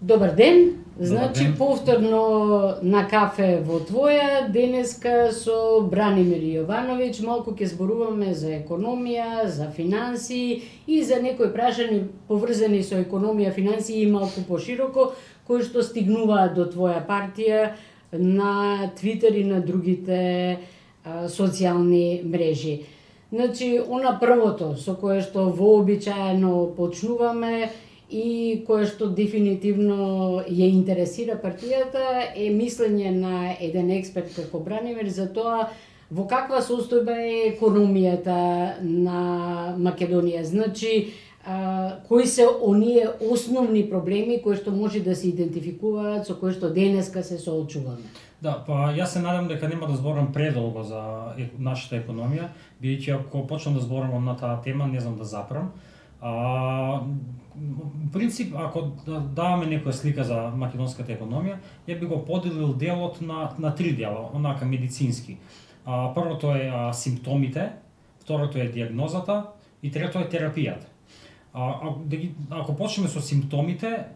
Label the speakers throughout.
Speaker 1: Добар ден, значи
Speaker 2: ден.
Speaker 1: повторно на кафе во твоја, денеска со Бранимир Јовановиќ, малку ќе зборуваме за економија, за финансии и за некои прашања поврзани со економија, финансии и малку пошироко, кои што стигнуваат до твоја партија на Твитер и на другите социјални мрежи. Значи, она првото со кое што вообичаено почнуваме и кое што дефинитивно ја интересира партијата е мислење на еден експерт како Бранимир за тоа во каква состојба е економијата на Македонија. Значи, кои се оние основни проблеми кои што може да се идентификуваат, со кои што денеска се соочуваме?
Speaker 2: Да, па јас се надам дека нема да зборам предолго за нашата економија, бидејќи ако почнам да зборам на таа тема, не знам да запрам. Принцип, ако даваме некоја слика за македонската економија, ја би го поделил делот на три дела, онака медицински. Првото е симптомите, второто е диагнозата и трето е терапијата. Ако почнеме со симптомите,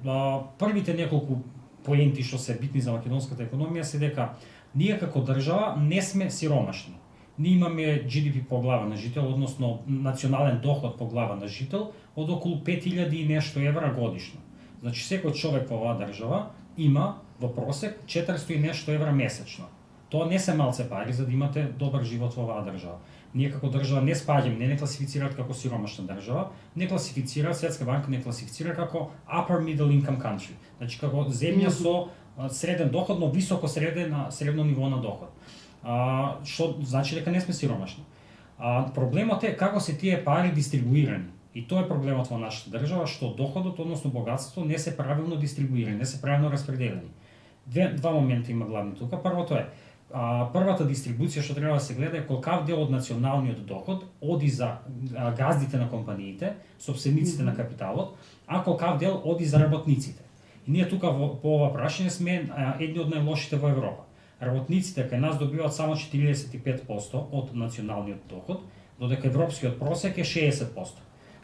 Speaker 2: првите неколку поенти што се битни за македонската економија се дека ние како држава не сме сиромашни. Ние имаме GDP по глава на жител, односно национален доход по глава на жител од околу 5000 и нешто евра годишно. Значи секој човек во оваа држава има во просек 400 и нешто евра месечно. Тоа не се малце пари за да имате добар живот во оваа држава. Ние како држава не спаѓаме, не класифицираат како сиромашна држава, не класифицира, Светска банка не класифицира како upper middle income country. Значи како земја со среден доход, но високо средно ниво на доход. Што значи дека не сме сиромашни. Проблемот е како се тие пари дистрибуирани. И тоа е проблемот во нашата држава, што доходот, односно богатството, не се правилно дистрибуирани, не се правилно распределени. Два момента има главни тука. Првото е, првата дистрибуција што треба да се гледа е колкав дел од националниот доход оди за газдите на компаниите, собствениците на капиталот, а колкав дел оди за работниците. И ние тука по ова прашање сме едни од најлошите во Европа. Работниците кај нас добиваат само 45% од националниот доход, додека европскиот просек е 60%.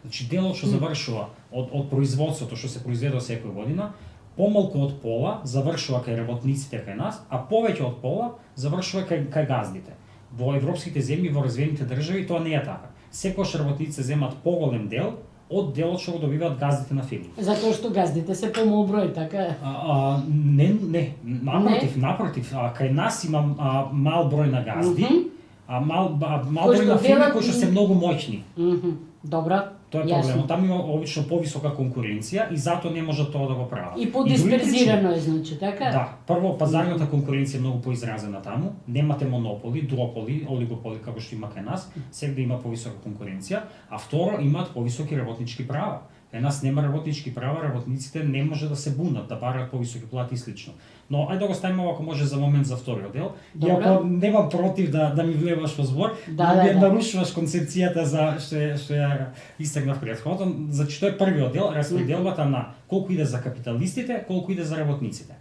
Speaker 2: Значи делот што завршува од производството што се произведува секоја година, помалку од пола завршува кај работниците кај нас, а повеќе од пола завршува кај газдите. Во европските земји, во развиените држави тоа не е така. Секојаш работниците земат поголем дел од делот што го добиваат газдите на фирми.
Speaker 1: Затоа што газдите се помал број, така?
Speaker 2: Не, напротив, кај нас има мал број на газди, мал број на фирми кои што се многу моќни.
Speaker 1: Добра.
Speaker 2: Тоа е проблемот. Там има обично повисока конкуренција и затоа не може тоа да го прават.
Speaker 1: И подисперзирано е, значи, така?
Speaker 2: Да, прво пазарната конкуренција е многу поизразена таму, немате монополи, дуополи, олигополи како што има кај нас, сегде има повисока конкуренција, а второ имаат повисоки работнички права. Кај нас нема работнички права, работниците не може да се бунат, да бараат повисоки плати и слично. Но ајде да го ставиме ако може за момент за вториот дел. Иако немам против да ми влеваш во збор, да нарушуваш концепцијата за што ја истегнав претходно. Значи тоа е првиот дел, распределбата на колку иде за капиталистите, колку иде за работниците.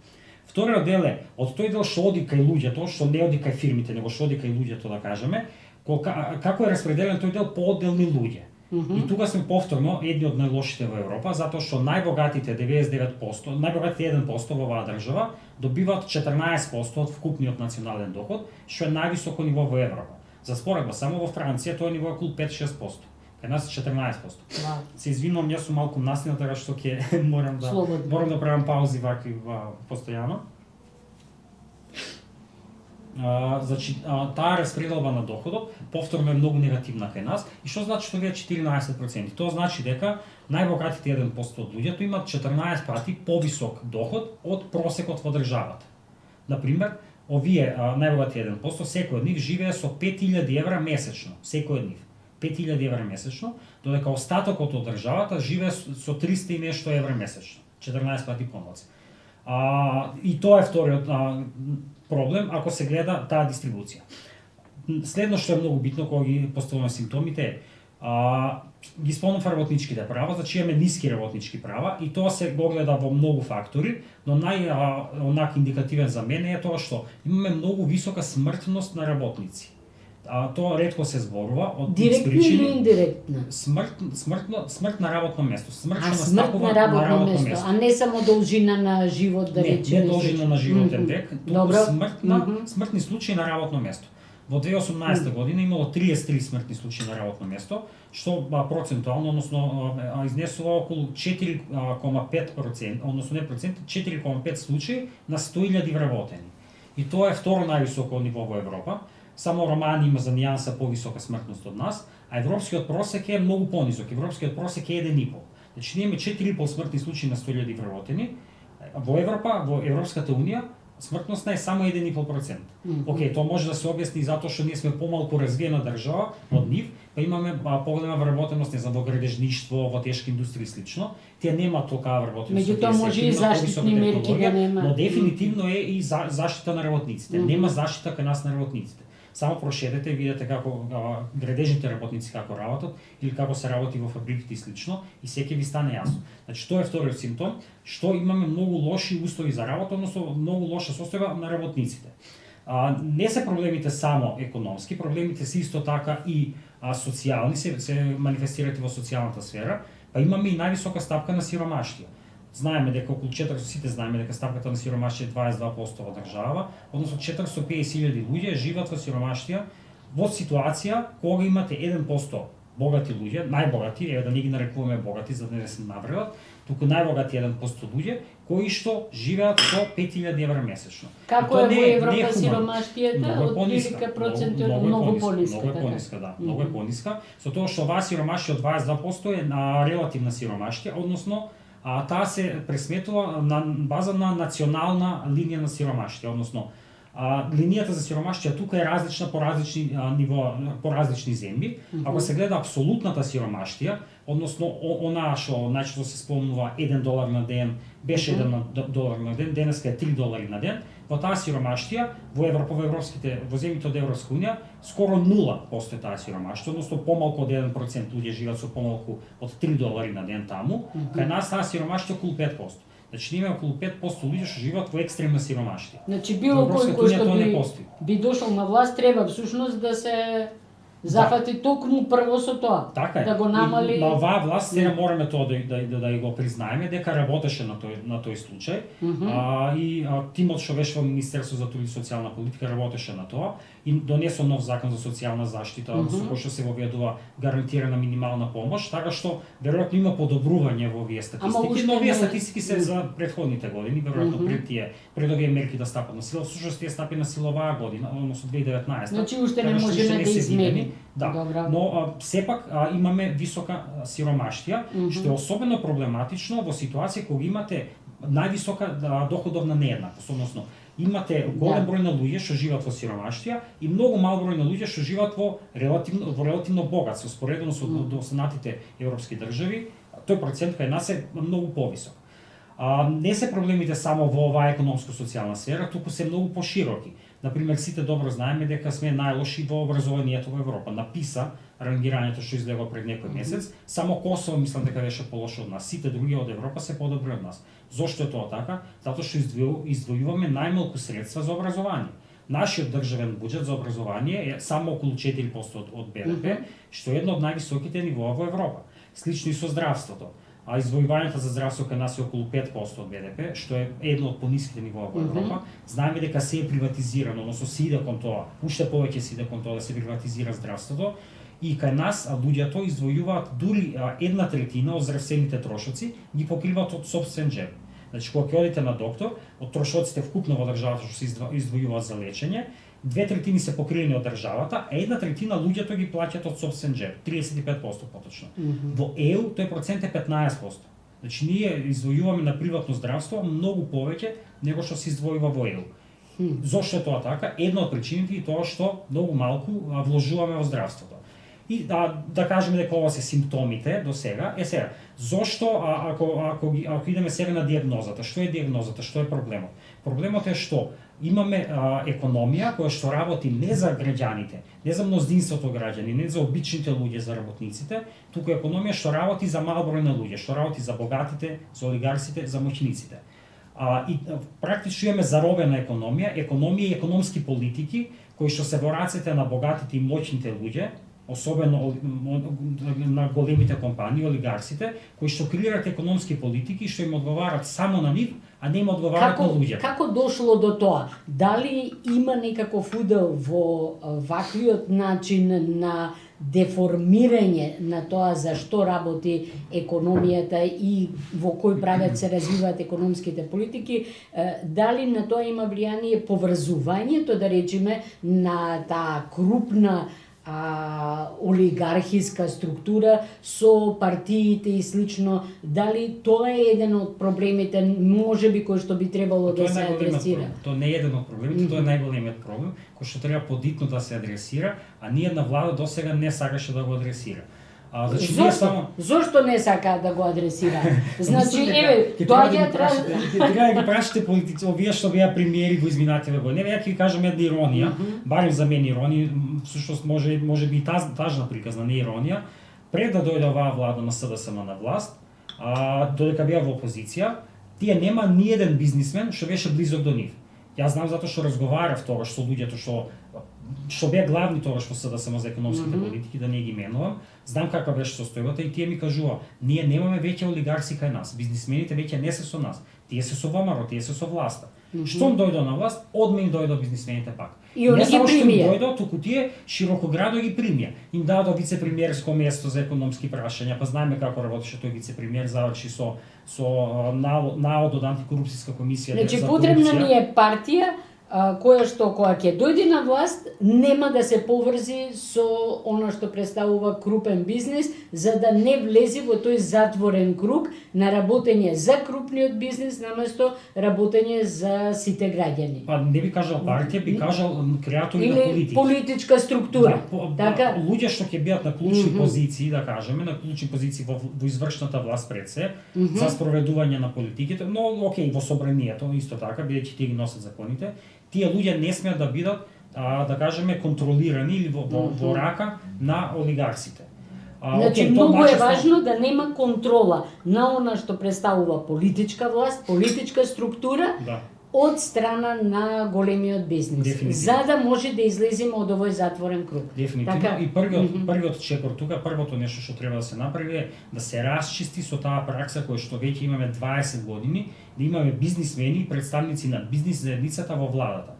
Speaker 2: Вториот дел е од тој дел што оди кај луѓето, што не оди кај фирмите, него што оди кај луѓето, да кажеме, како е распределен тој дел по одделни луѓе. И тука сме повторно едни од најлошите во Европа, затоа што најбогатите 99%, најбогатите 1% во оваа држава добиваат 14% од вкупниот национален доход, што е највисоко ниво во Европа. За споредба, само во Франција тоа ниво е околу 5-6%. Кај нас е 14%. Се извинувам, јас сум малку наснина, така што ќе морам да правам паузи ваки постојано. Значи, таа распределба на доходот повторно е многу негативна кај нас. И што значи тоа 14%? Тоа значи дека најбогатите 1% од луѓето имаат 14 пати повисок доход од просекот во државата. Например, овие најбогатите 1% секој од нив живее со 5000 евра месечно, секој од нив. 5000 евра месечно, додека остатокот од државата живее со 300 и нешто евра месечно, 14 пати помалку. И тоа е вториот проблем ако се гледа таа дистрибуција. Следно што е многу битно кога ги поставуваме симптомите е ги спомнав работничките права, значи имаме ниски работнички права и тоа се го гледа во многу фактори, но најонак индикативен за мене е тоа што имаме многу висока смртност на работници. Тоа ретко се зборува од
Speaker 1: Директна или индиректна?
Speaker 2: Смрт на работно место. Смрт што
Speaker 1: смрт
Speaker 2: настапува
Speaker 1: на работно место, а не само должина на живот, да речеме.
Speaker 2: Не должина на животен век, туку смртни случаи на работно место. Во 2018 година имало 33 смртни случаи на работно место, што процентуално, односно изнесува околу 4,5%, односно не процент, 4,5 случаи на 100.000 вработени. И тоа е второ највисоко ниво во Европа. Само Романија има за нијанса повисока смртност од нас, а европскиот просек е многу понизок. Европскиот просек е 1,5. Значи ние имаме 4,5 смртни случаи на 100.000 вработени. Во Европа, во Европската унија, смртноста е само 1,5%. Океј, тоа може да се објасни затоа што ние сме помалку развиена држава од нив, па имаме поголема вработеност не за во градежништво, во тешки индустрии и слично. Тие нема толкава вработеност.
Speaker 1: Меѓутоа може и заштитни мерки да нема.
Speaker 2: Но дефинитивно е и заштита на работниците. Нема заштита кај нас на работниците. Само прошедете и видете како градежните работници како работат или како се работи во фабриките и слично и секој ви стане јасно. Значи тоа е вториот симптом, што имаме многу лоши услови за работа, односно многу лоша состојба на работниците. Не се проблемите само економски, проблемите се исто така и социјални, се манифестираат во социјалната сфера, па имаме и највисока стапка на сиромаштија. Знаеме дека околу 400, сите знаеме дека стапката на сиромаштија е 22% во држава, односно 450.000 луѓе живеат во сиромаштија во ситуација кога имате 1% богати луѓе, најбогати, еве да не ги нарекуваме богати за да не се навредат, туку најбогати 1% луѓе кои што живеат со 5.000 евра месечно.
Speaker 1: Како е во Европа сиромаштијата? Од велика процент многу пониска.
Speaker 2: Многу пониска, да, многу е пониска, со тоа што оваа сиромаштија од 22% е на релативна сиромаштија, односно таа се пресметува на база на национална линија на сиромаштија, односно линијата за сиромаштија тука е различна по различни ниво, по различни земји. Ако се гледа апсолутната сиромаштија, односно онаа што најчесто се спомнува $1 на ден, беше $1 на ден, денеска е $3 на ден, во таа сиромаштија во Европа, во земјите од Европска унија, скоро 0% е таа сиромаштија, односно помалку од 1% луѓе живеат со помалку од $3 на ден таму, кај нас таа сиромаштија околу 5%. Значи имаме околу 5% луѓе што живеат во екстремна сиромаштија.
Speaker 1: Значи било кој што би дошол на власт треба всушност да се зафати токму прво со тоа,
Speaker 2: така
Speaker 1: да го намали.
Speaker 2: На оваа власт сега мораме тоа да го признаеме дека работеше на тој случај. И тимот што беше во Министерство за труд и социјална политика работеше на тоа и донесо нов закон за социјална заштита, со кој што се воведува гарантирана минимална помош, така што веројатно има подобрување во овие статистики, но овие статистики се за претходните години, веројатно пред овие мерки да стапат на сила, всушност тие стапи на сила оваа година, односно 2019.
Speaker 1: Значи уште не можеме да измени.
Speaker 2: Да, но сепак имаме висока сиромаштија, што е особено проблематично во ситуација кога имате највисока доходовна нееднаквост, односно имате голем број на луѓе што живеат во сиромаштија и многу мал број на луѓе што живеат во релативно богатство, споредено со останатите европски држави, тој процент кај нас е многу повисок. Не се проблемите само во оваа економско-социјална сфера, туку се многу пошироки. Например, сите добро знаеме дека сме најлоши во образованието во Европа. На ПИСА, рангирањето што излегува пред некој месец, само Косово мислам дека беше полошо од нас. Сите други од Европа се подобри од нас. Зошто е тоа така? Затоа што издвојуваме најмалку средства за образование. Нашиот државен буџет за образование е само околу 4% од БДП, што е едно од највисоките нивоа во Европа. Слично и со здравството. Издвојувањето за здравство кај нас е околу 5% од БДП, што е едно од пониските нивоа во Европа. Знаеме дека се е приватизирано, односно се иде кон тоа, уште повеќе се иде кон тоа да се приватизира здравството. И кај нас луѓето издвојуваат дури 1/3 од здравствените трошоци ги покриваат од сопствен џеб. Значи кога ќе одите на доктор, од трошоците вкупно во државата што се издвојуваат за лечење, 2/3 се покриени од државата, а 1/3 луѓето ги плаќаат од сопствен џеб, 35% поточно. Во ЕУ тој процент е 15%. Значи ние издвојуваме на приватно здравство многу повеќе него што се издвојува во ЕУ. Зошто е тоа така? Една од причините е тоа што многу малку вложуваме во здравството. И да кажеме дека ова се симптомите до сега. Сега, зошто ако идеме сега на дијагнозата, што е дијагнозата, што е проблемот? Проблемот е што имаме економија која што работи не за граѓаните, не за мнозинството граѓани, не за обичните луѓе, за работниците, туку економија што работи за мал број на луѓе, што работи за богатите, за олигарсите, за моќниците. И практично имаме заробена економија и економски политики кои што се во рацете на богатите и моќните луѓе, особено на големите компании, олигарсите, кои што креираат економски политики што им одговарат само на нив, а не им одговарат на луѓето.
Speaker 1: Како дошло до тоа? Дали има некаков удел во ваквиот начин на деформирање на тоа за што работи економијата и во кој правец се развиваат економските политики, дали на тоа има влијание поврзувањето, да речеме, на таа крупна олигархиска структура со партиите и слично, дали тоа е еден од проблемите, можеби кој што би требало да се адресира?
Speaker 2: Тоа не е еден од проблемите, тоа е најголемиот проблем кој што треба подитно да се адресира, а ниедна влада досега не сакаше да го адресира.
Speaker 1: Зошто не сака да го адресира? Значи, тоа ќе
Speaker 2: треба да ги прашате политици, овие што беа премиери во изминативе години. Еве ја ќе кажам една иронија, барем за мене иронија, всушност може би и тажна приказна, не иронија. Пред да дојде оваа влада на СДСМ на власт, додека беа во опозиција, тие нема ни еден бизнисмен што беше близок до нив. Јас знам затоа што разговарав тогаш со луѓето што беа главни тогаш во СДСМ за економските политики, да не ги именувам, знам каква беше состојбата и тие ми кажува, ние немаме веќе олигарси кај нас, бизнисмените веќе не се со нас, тие се со ВМРО, тие се со власта. Штом дојдо на власт, одме им дојдо бизнисмените пак.
Speaker 1: И они ги примија.
Speaker 2: Дојдо, туку тие широкоградо ги примија. Им дадо вице-премиерско место за економски прашања, па знаеме како работеше тој вице-премиер, заврши со наод од антикорупцијска комисија.
Speaker 1: Значи потребна ни е партија која што кога ќе дојде на власт нема да се поврзи со она што представува крупен бизнис, за да не влезе во тој затворен круг на работење за крупниот бизнис наместо работење за сите граѓани.
Speaker 2: Па не би кажал партија, би кажал креатори на политики.
Speaker 1: Или политичка структура.
Speaker 2: Така, луѓе што ќе бидат на клучни позиции, да кажеме, на клучни позиции во извршната власт пред се, за спроведување на политиките, но окей, во собранието исто така, бидејќи тие ги носат законите, тие луѓе не смеат да бидат, да кажеме, контролирани или во рака на олигарсите.
Speaker 1: Значи, многу е важно да нема контрола на она што представува политичка власт, политичка структура, од страна на големиот бизнес, за да може да излеземе од овој затворен круг.
Speaker 2: Дефинитивно. Така? И првиот чекор тука, првото нешто што треба да се направи е да се расчисти со таа пракса која што веќе имаме 20 години, да имаме бизнисмени и представници на бизнис заедницата во владата.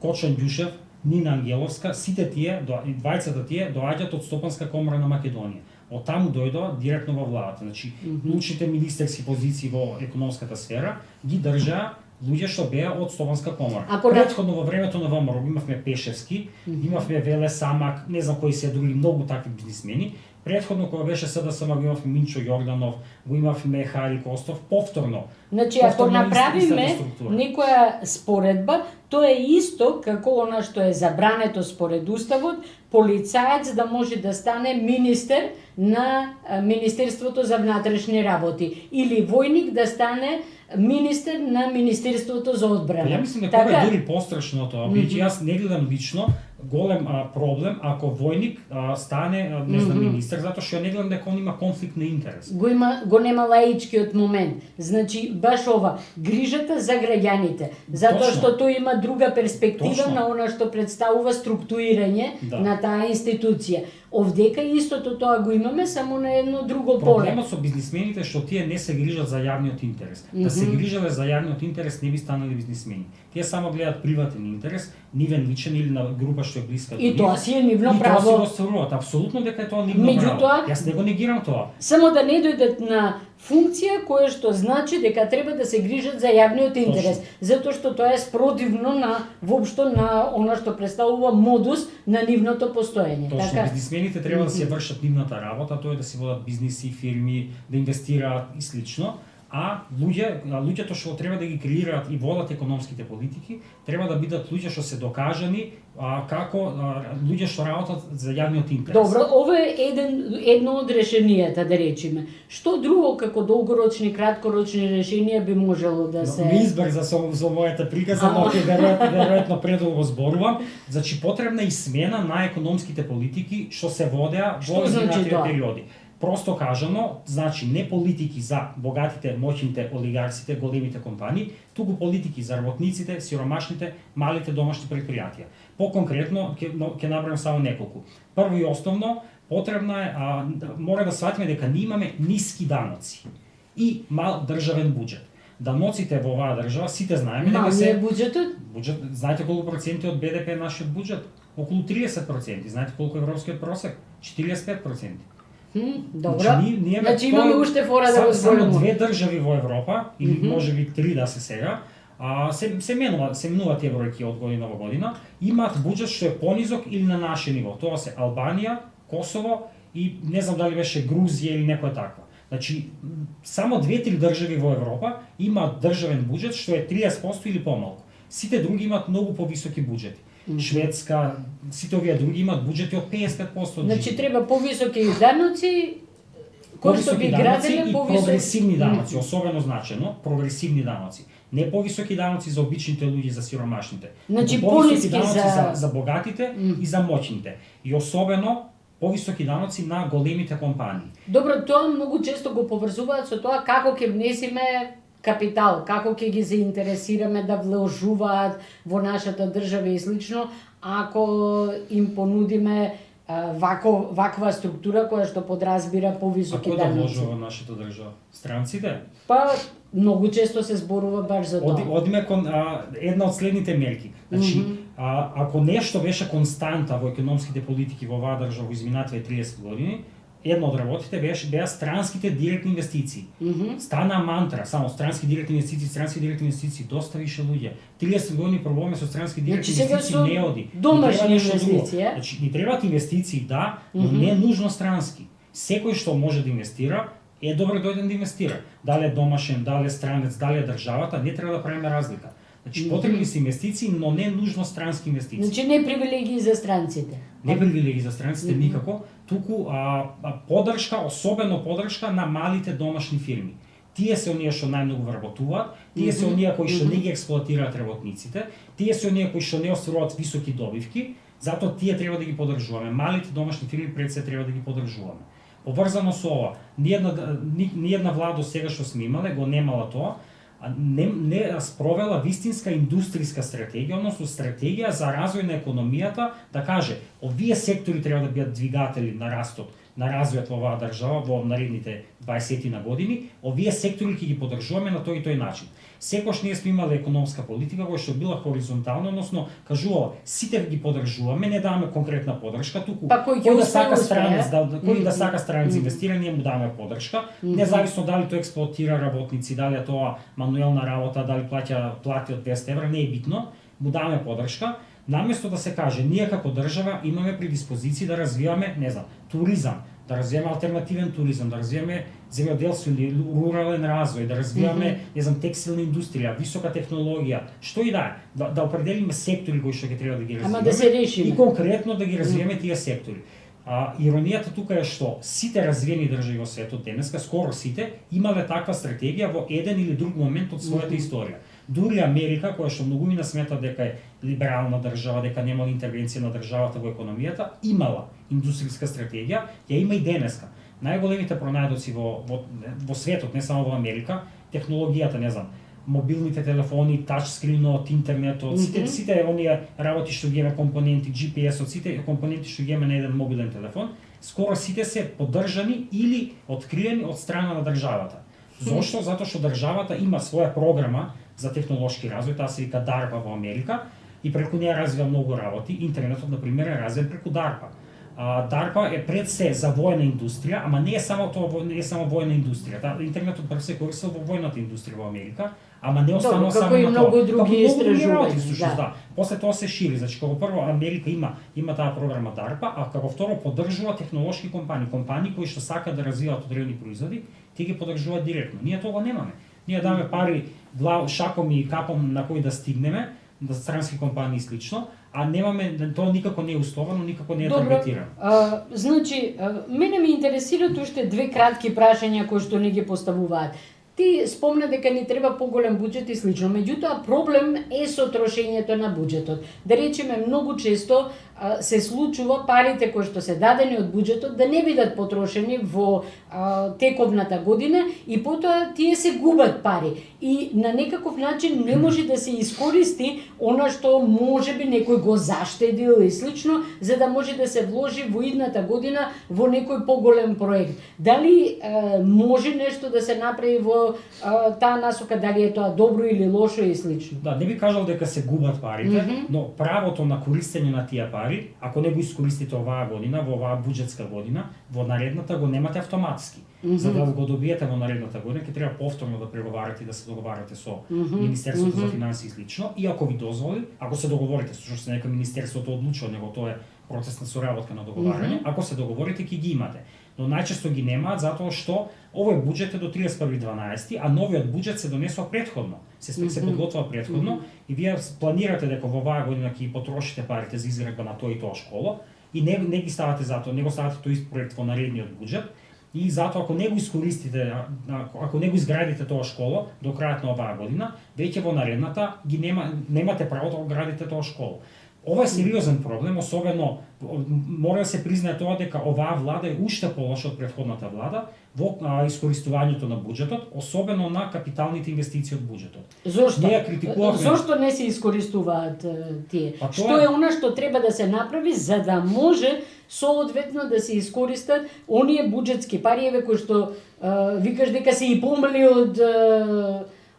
Speaker 2: Кочан Ѓушев, Нина Ангеловска, сите тие, двајцата тие доаѓаат од Стопанска комора на Македонија. Од таму дојдоа директно во владата. Значи, клучните министерски позиции во економската сфера ги држаа луѓе што беа од Стопанска комора. Претходно во времето на ВМРО имавме Пешевски, имавме Веле Самак, не знам кои се други многу такви бизнисмени. Претходно кога беше СДСМ го имавме Минчо Јорданов, го имавме Хари Костов, повторно.
Speaker 1: Значи ако направиме некоја споредба, тоа е исто како она што е забрането според уставот, полицаец да може да стане министер на Министерството за внатрешни работи или војник да стане министер на Министерството за одбрана.
Speaker 2: Ја мислам дека ова е дури пострашно тоа, бидејќи јас не гледам лично голем проблем ако војник стане не знам министер, затоа што ја не гледам дека он има конфликт на интерес.
Speaker 1: Го нема лаичкиот момент. Значи баш ова, грижата за граѓаните, затоа што тој има друга перспектива на она што представува структурирање на таа институција. Овдека истото тоа го имаме, само на едно друго поле.
Speaker 2: Проблемот со бизнисмените што тие не се грижат за јавниот интерес. Да се грижале за јавниот интерес, не би станали бизнисмени. Тие само гледаат приватен интерес, нивен личен или на група што е блиска до нив.
Speaker 1: И тоа си е нивно право.
Speaker 2: И тоа се остваруваат, апсолутно дека е тоа нивно право. Јас не го негирам тоа.
Speaker 1: Само да не дојдат на функција која што значи дека треба да се грижат за јавниот интерес, затоа што тоа е спротивно на воопшто на она што представува модус на нивното постоење.
Speaker 2: Точно, бизнисмените треба да се вршат нивната работа, тоа е да се водат бизниси, фирми, да инвестираат и слично. А луѓето што треба да ги креираат и водат економските политики, треба да бидат луѓе што се докажани како луѓе што работат за јавниот интерес.
Speaker 1: Добро, ова е едно од решенијата, да речеме. Што друго како долгорочни, краткорочни решенија би можело да се...
Speaker 2: Ми избрза со мојата приказна, но ќе веројатно предолго зборувам. Значи потребна и смена на економските политики што се водеа во изминатите периоди. Просто кажано, значи не политики за богатите, моćните, олигарсите, големите компании, туку политики за работниците, сиромашните, малите домашни предпријатија. По-конкретно, ќе набројам само неколку. Прво и основно, потребна е, мора да сватиме дека ние имаме ниски даноци и мал државен буџет. Даноците во оваа држава, сите знаеме дека се...
Speaker 1: буџетот?
Speaker 2: Буџет, знаете колку проценти од БДП е нашиот буџет? Околу 30%. Знаете колку е европскиот просек? 45%.
Speaker 1: Добро.
Speaker 2: Значи
Speaker 1: имаме уште фора да го зборуваме.
Speaker 2: Само две држави во Европа, или можеби три да се сега, се менуваат тие бројки од година во година, имаат буџет што е понизок или на наше ниво. Тоа се Албанија, Косово и не знам дали беше Грузија или некоја таква. Значи, само две-три држави во Европа имаат државен буџет што е 30% или помалку. Сите други имаат многу повисоки буџети. Шведска, сите овие други имаат буџети од 55%.
Speaker 1: Значи треба повисоки даноци, кои што би граделе
Speaker 2: и прогресивни даноци, особено значено, прогресивни даноци. Не повисоки даноци за обичните луѓе, за сиромашните.
Speaker 1: Значи
Speaker 2: повисоки даноци за богатите и за моćните. И особено повисоки даноци на големите компании.
Speaker 1: Добро, тоа многу често го поврзуваат со тоа како ќе внесиме капитал, како ќе ги заинтересираме да вложуваат во нашата држава и слично, ако им понудиме ваква структура која што подразбира повисоки даноци.
Speaker 2: А кој да вложува во нашата држава? Странците?
Speaker 1: Па, многу често се зборува баш за тоа.
Speaker 2: Одиме кон една од следните мерки. Значи, ако нешто беше константа во економските политики во оваа држава во изминативе 30 години, една од работите беа странските директни инвестиции. Стана мантра, само странски директни инвестиции, доста више луѓе. 30 години пробуваме со странски директни инвестиции, не оди.
Speaker 1: Домашни инвестиции,
Speaker 2: Значи, ни требаат инвестиции, да, но не нужно странски. Секој што може да инвестира, е добро дојден да инвестира. Дали е домашен, дали е странец, дали е државата, не треба да правиме разлика. Значи, потребни се инвестиции, но не нужно странски инвестиции.
Speaker 1: Значи, не привилегии за странците.
Speaker 2: Не привилегии за странците никако, туку поддршка, особено поддршка на малите домашни фирми. Тие се оние што најмногу вработуваат, тие се оние кои што не ги експлоатираат работниците, тие се оние кои што не остваруваат високи добивки, затоа тие треба да ги поддржуваме. Малите домашни фирми пред се треба да ги поддржуваме. Поврзано со ова, ниедна влада сега што сме имале го немала тоа, не спровела вистинска индустријска стратегија, односно стратегија за развој на економијата, да каже, овие сектори треба да бидат двигатели на растот, на развојот во оваа држава во наредните 20 на години, овие сектори ќе ги поддржуваме на тој и тој начин. Секош ние сме имале економска политика која што била хоризонтална, односно кажувала сите ги поддржуваме, не даваме конкретна поддршка, туку
Speaker 1: кој
Speaker 2: да сака странец, кој да сака странец инвестира, ние му даваме поддршка, независно дали тој експлоатира работници, дали е тоа мануелна работа, дали плати од 200 евра, не е битно, му даваме поддршка. Наместо да се каже, ние како држава имаме предиспозиции да развиваме, не знам, туризам, да развиваме алтернативен туризам, да развиваме земјоделство или рурален развој, да развиваме, не знам, текстилна индустрија, висока технологија, што и да е, да определиме сектори кои што ќе треба да ги развиваме.
Speaker 1: Ама да се решиме.
Speaker 2: И конкретно да ги развиваме тие сектори. Иронијата тука е што сите развиени држави во светот денеска, скоро сите, имале таква стратегија во еден или друг момент од својата историја. Дури Америка, која што многумина смета дека е либерална држава, дека немала интервенција на државата во економијата, имала индустријска стратегија, ја има и денеска. Најголемите пронајдоци во светот, не само во Америка, технологијата, не знам, мобилните телефони, тачскринот, интернетот, сите оние работи што ги има компоненти, GPS-от, сите компоненти што ги има на еден мобилен телефон, скоро сите се поддржани или откриени од страна на државата. Зошто? Затоа што државата има своја програма за технолошки развој, таа се вика DARPA во Америка, и преку неја развива многу работи. Интернетот, например, е развиен преку DARPA. DARPA е пред се за војна индустрија, ама не е само тоа, не е само војна индустрија. Интернетот прв се користел во војната индустрија во Америка, ама не останува само на тоа.
Speaker 1: Многу други
Speaker 2: истражувања. Да. После тоа се шири, значи како прво Америка има таа програма DARPA, а како второ поддржува технолошки компании кои што сакаат да развиваат одредени производи, тие ги поддржуваат директно. Ние тоа немаме. Ние даваме пари шаком и капом на кои да стигнеме, да странски компании и слично, а немаме, тоа никако не е условено, никако не е таргетирано.
Speaker 1: Значи, мене ме интересираат уште две кратки прашања кои што не ги поставуваат. Ти спомна дека ни треба поголем буџет и слично, меѓутоа проблем е со трошењето на буџетот. Да речеме, многу често се случува парите кои што се дадени од буџетот да не бидат потрошени во тековната година и потоа тие се губат пари. И на некаков начин не може да се искористи она што можеби некој го заштедил и слично, за да може да се вложи во идната година во некој поголем проект. Дали може нешто да се направи во таа насока, дали е тоа добро или лошо и слично?
Speaker 2: Да, не би кажал дека се губат парите, но правото на користење на тие пари, ако не го искористите оваа година, во оваа буџетска година, во наредната го немате автоматски. За да го добиете во наредната година, ќе треба повторно да преговарате и да се договарате со Министерството за финансии и слично. И ако ви дозволи, ако се договорите, што се нека Министерството одлучува, него тоа е процес на соработка на договарање, ако се договорите ќе ги имате. Но најчесто ги немаат затоа што овој буџет е до 31.12, а новиот буџет се донесува претходно. Се подготвува претходно и вие планирате дека во оваа година ќе ги потрошите парите за изградба на тоа и тоа школа и не ги ставате затоа, не го ставате тој проект во наредниот буџет. И затоа ако не го искористите, ако не го изградите тоа школа до крајот на оваа година, веќе во наредната немате право да го градите тоа школа. Ова е сериозен проблем, особено мора да се признае тоа дека оваа влада е уште полоша од претходната влада во искористувањето на буџетот, особено на капиталните инвестиции од буџетот.
Speaker 1: Зошто?
Speaker 2: Ние критикуваме.
Speaker 1: Зошто не се искористуваат тие? Што е она што треба да се направи за да може соодветно да се искористат оние буџетски пари кои што викаш дека се и помали од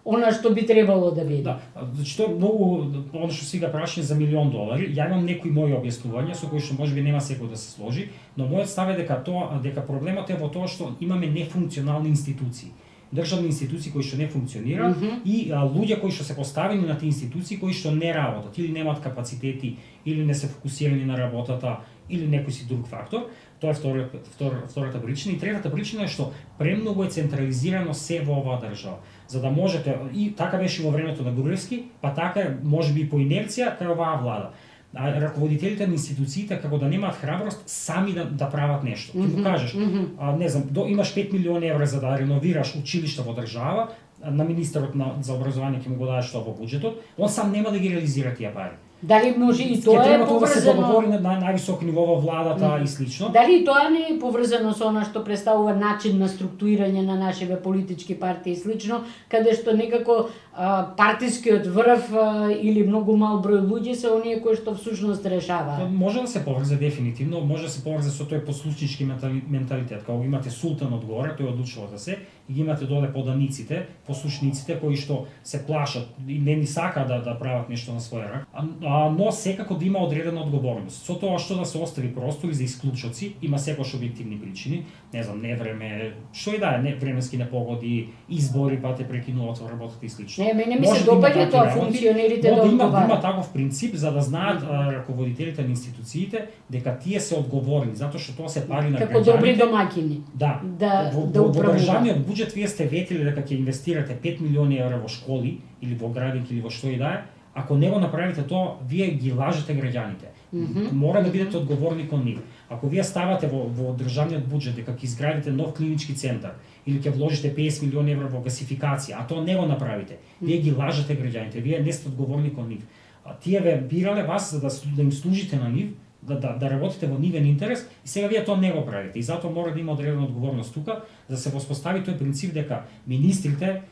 Speaker 1: она што би требало да биде.
Speaker 2: Да, што е многу, она што сега прашање за $1.000.000, ја имам некои мои објаснувања со кои што можеби нема секој да се сложи, но мојот став е дека проблемот е во тоа што имаме нефункционални институции. Државни институции кои што не функционираат и луѓе кои што се поставени на тие институции кои што не работат или немаат капацитети или не се фокусирани на работата или некој си друг фактор. Тоа е втората причина. И третата причина е што премногу е централизирано се во оваа држава. За да можете, и така беше во времето на Груевски, па така е можеби и по инерција кај оваа влада. Раководителите на институциите како да немаат храброст сами да прават нешто. Ти му кажеш, не знам, имаш 5 милиони евра за да реновираш училишта во држава, на министерот за образование ќе му го дадеш тоа во буџетот, он сам нема да ги реализира тие пари.
Speaker 1: Дали може и тоа е поврзано?
Speaker 2: Да се договори на највисок ниво во владата и слично.
Speaker 1: Дали и тоа не е поврзано со она што представува начин на структурирање на нашите политички партии и слично, каде што некако партискиот врв или многу мал број луѓе се оние кои што всушност решаваат?
Speaker 2: Може да се поврзе дефинитивно, може да се поврзе со тој послушнички менталитет, кога имате султан одгоре, тој одлучува за се, и ги имате доле поданиците, послушниците кои што се плашат и не ни сака да прават нешто на своја рак, но секако да има одредена одговорност. Со тоа што да се остави простори за исклучоци, има секојаш објективни причини, не знам, невреме, што и да е, временски непогоди, избори, па те прекинуваат во работата и слично.
Speaker 1: Не, мене ми се допаѓа тоа функционерите да одговарат.
Speaker 2: Има таков принцип за да знаат раководителите на институциите дека тие се одговорни, затоа што тоа се пари на граѓаните.
Speaker 1: Како добри домаќини.
Speaker 2: Да. Во државниот буџет вие сте ветили дека ќе инвестирате 5 милиони евра во школи или во градинки или во што и да е. Ако не го направите тоа, вие ги лажете граѓаните. Мора да бидете одговорни кон нив. Ако вие ставате во државниот буџет дека ќе изградите нов клинички центар или ќе вложите 50 милиони евра во гасификација, а тоа не го направите, вие ги лажете граѓаните, вие не сте одговорни кон нив. Тие ве бирале вас за да им служите на нив, да работите во нивен интерес и сега вие тоа не го правите. И затоа мора да има одредена одговорност тука, за да се воспостави тој принцип дека министрите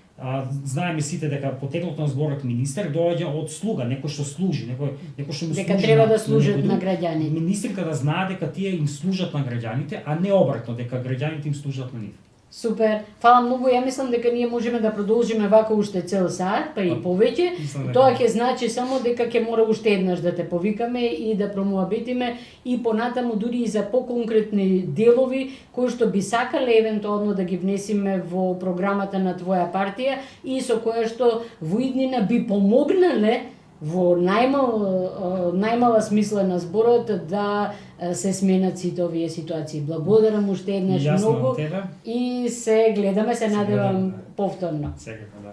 Speaker 2: знаеме сите дека потеклото на зборот министер доаѓа од слуга, некој што служи, некој што му служи.
Speaker 1: Дека треба да служат на граѓаните.
Speaker 2: Министрите да знаат дека тие им служат на граѓаните, а не обратно, дека граѓаните им служат на нив.
Speaker 1: Супер. Фала многу. Ја мислам дека ние можеме да продолжиме вака уште цел сат, па и повеќе. Тоа ќе значи само дека ќе мора уште еднаш да те повикаме и да промоабитиме и понатаму дури и за поконкретни делови кои што би сакале евентуално да ги внесиме во програмата на твоја партија и со која што во иднина би помогнале во најмала смисла на зборот да се сменат сите овие ситуации. Благодарам уште еднаш многу и се гледаме, се надевам повторно.
Speaker 2: Секако, да.